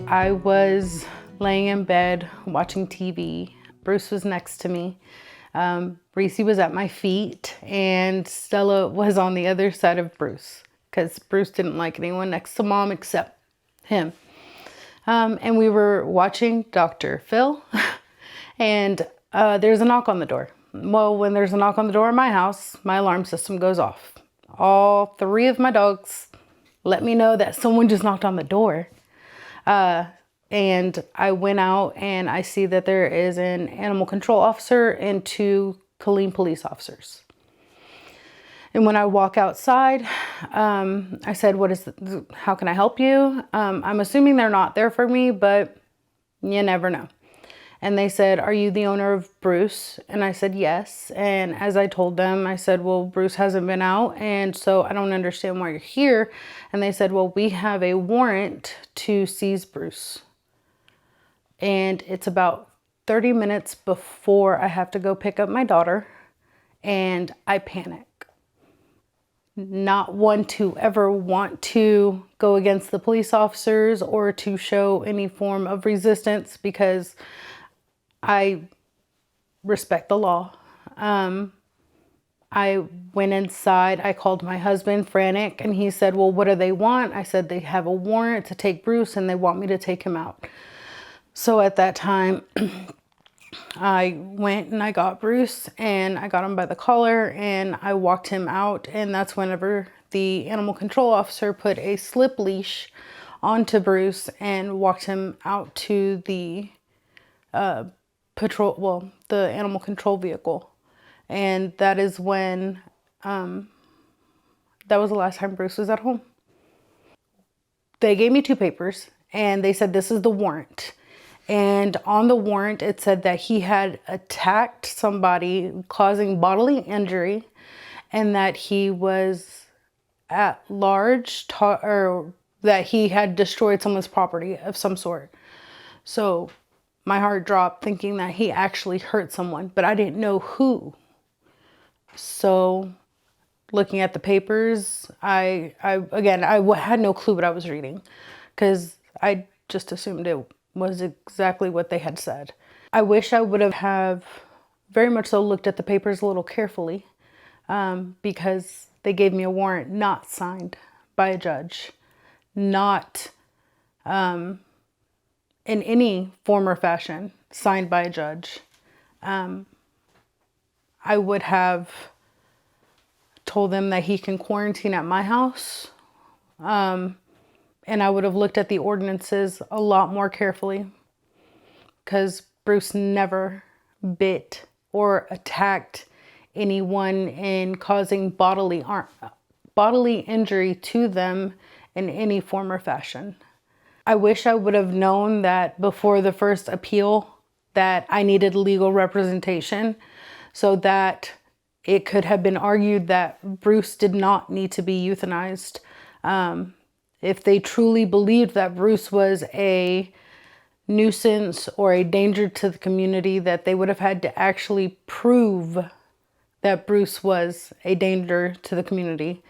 I was laying in bed watching TV. Bruce was next to me. Reese was at my feet, and Stella was on the other side of Bruce because Bruce didn't like anyone next to Mom except him. And we were watching Dr. Phil, and there's a knock on the door. Well, when there's a knock on the door in my house, my alarm system goes off. All three of my dogs let me know that someone just knocked on the door. And I went out and I see that there is an animal control officer and 2 Killeen police officers. And when I walk outside, I said, how can I help you? I'm assuming they're not there for me, but you never know. And they said, are you the owner of Bruce? And I said, yes. And as I told them, I said, well, Bruce hasn't been out, and so I don't understand why you're here. And they said, well, we have a warrant to seize Bruce. And it's about 30 minutes before I have to go pick up my daughter, and I panic. Not one to ever want to go against the police officers or to show any form of resistance because I respect the law. I went inside. I called my husband frantic, and he said, well, what do they want? I said, they have a warrant to take Bruce and they want me to take him out. So at that time, I went and I got Bruce, and I got him by the collar and I walked him out. And that's whenever the animal control officer put a slip leash onto Bruce and walked him out to the the animal control vehicle. And that is when, that was the last time Bruce was at home. They gave me 2 papers and they said, this is the warrant. And on the warrant, it said that he had attacked somebody causing bodily injury and that he was at large or that he had destroyed someone's property of some sort. So my heart dropped thinking that he actually hurt someone, but I didn't know who. So looking at the papers, I had no clue what I was reading because I just assumed it was exactly what they had said. I wish I would have very much so looked at the papers a little carefully because they gave me a warrant not signed by a judge, not in any form or fashion signed by a judge. I would have told them that he can quarantine at my house. And I would have looked at the ordinances a lot more carefully because Bruce never bit or attacked anyone in causing bodily injury to them in any form or fashion. I wish I would have known that before the first appeal that I needed legal representation so that it could have been argued that Bruce did not need to be euthanized. If they truly believed that Bruce was a nuisance or a danger to the community, that they would have had to actually prove that Bruce was a danger to the community.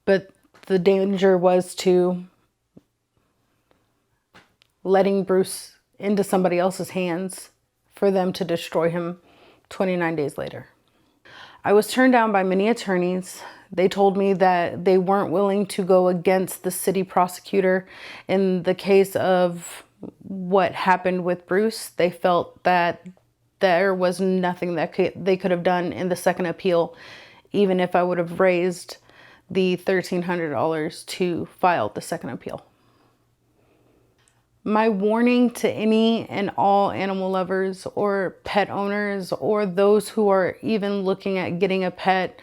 But the danger was to letting Bruce into somebody else's hands for them to destroy him 29 days later. I was turned down by many attorneys. They told me that they weren't willing to go against the city prosecutor in the case of what happened with Bruce. They felt that there was nothing that they could have done in the second appeal, even if I would have raised the $1,300 to file the second appeal. My warning to any and all animal lovers or pet owners or those who are even looking at getting a pet,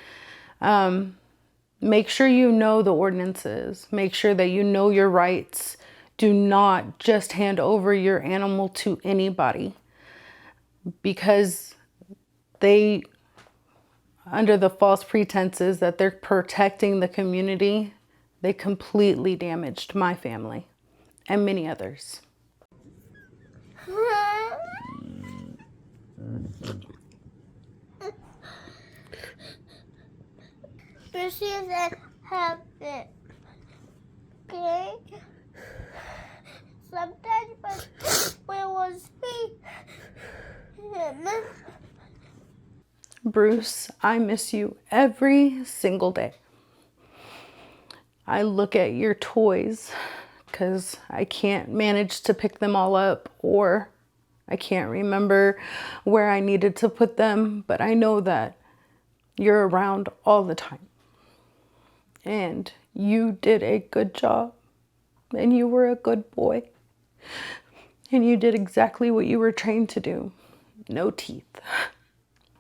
make sure you know the ordinances. Make sure that you know your rights. Do not just hand over your animal to anybody because they, under the false pretenses that they're protecting the community, they completely damaged my family and many others. This isn't happen. Okay? Something Bruce, I miss you every single day. I look at your toys because I can't manage to pick them all up, or I can't remember where I needed to put them, but I know that you're around all the time. And you did a good job, and you were a good boy, and you did exactly what you were trained to do. No teeth.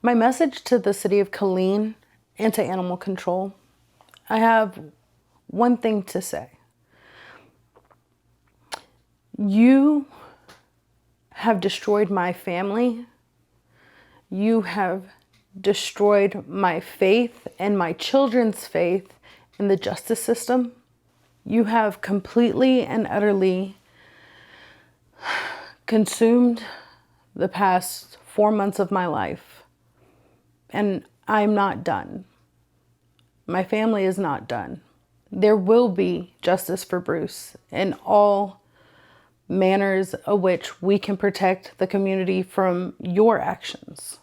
My message to the city of Killeen and to animal control, I have one thing to say. You have destroyed my family. You have destroyed my faith and my children's faith in the justice system. You have completely and utterly consumed the past 4 months of my life. And I'm not done. My family is not done. There will be justice for Bruce in all manners of which we can protect the community from your actions.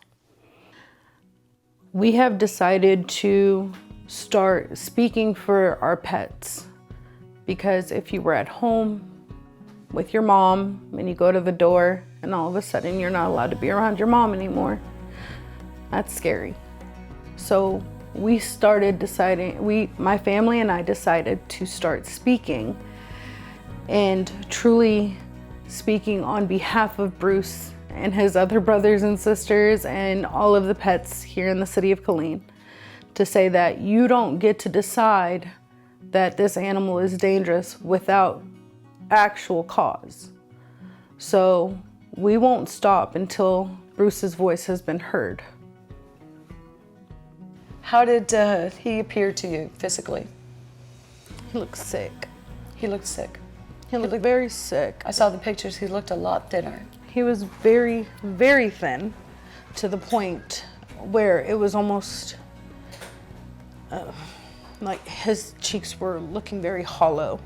We have decided to start speaking for our pets, because if you were at home with your mom and you go to the door and all of a sudden you're not allowed to be around your mom anymore, that's scary. So we started deciding, my family and I decided to start speaking, and truly speaking on behalf of Bruce and his other brothers and sisters and all of the pets here in the city of Killeen, to say that you don't get to decide that this animal is dangerous without actual cause. So we won't stop until Bruce's voice has been heard. How did he appear to you physically? He looks sick. He looked sick. He looked very sick. I saw the pictures. He looked a lot thinner. He was very, very thin, to the point where it was almost like his cheeks were looking very hollow.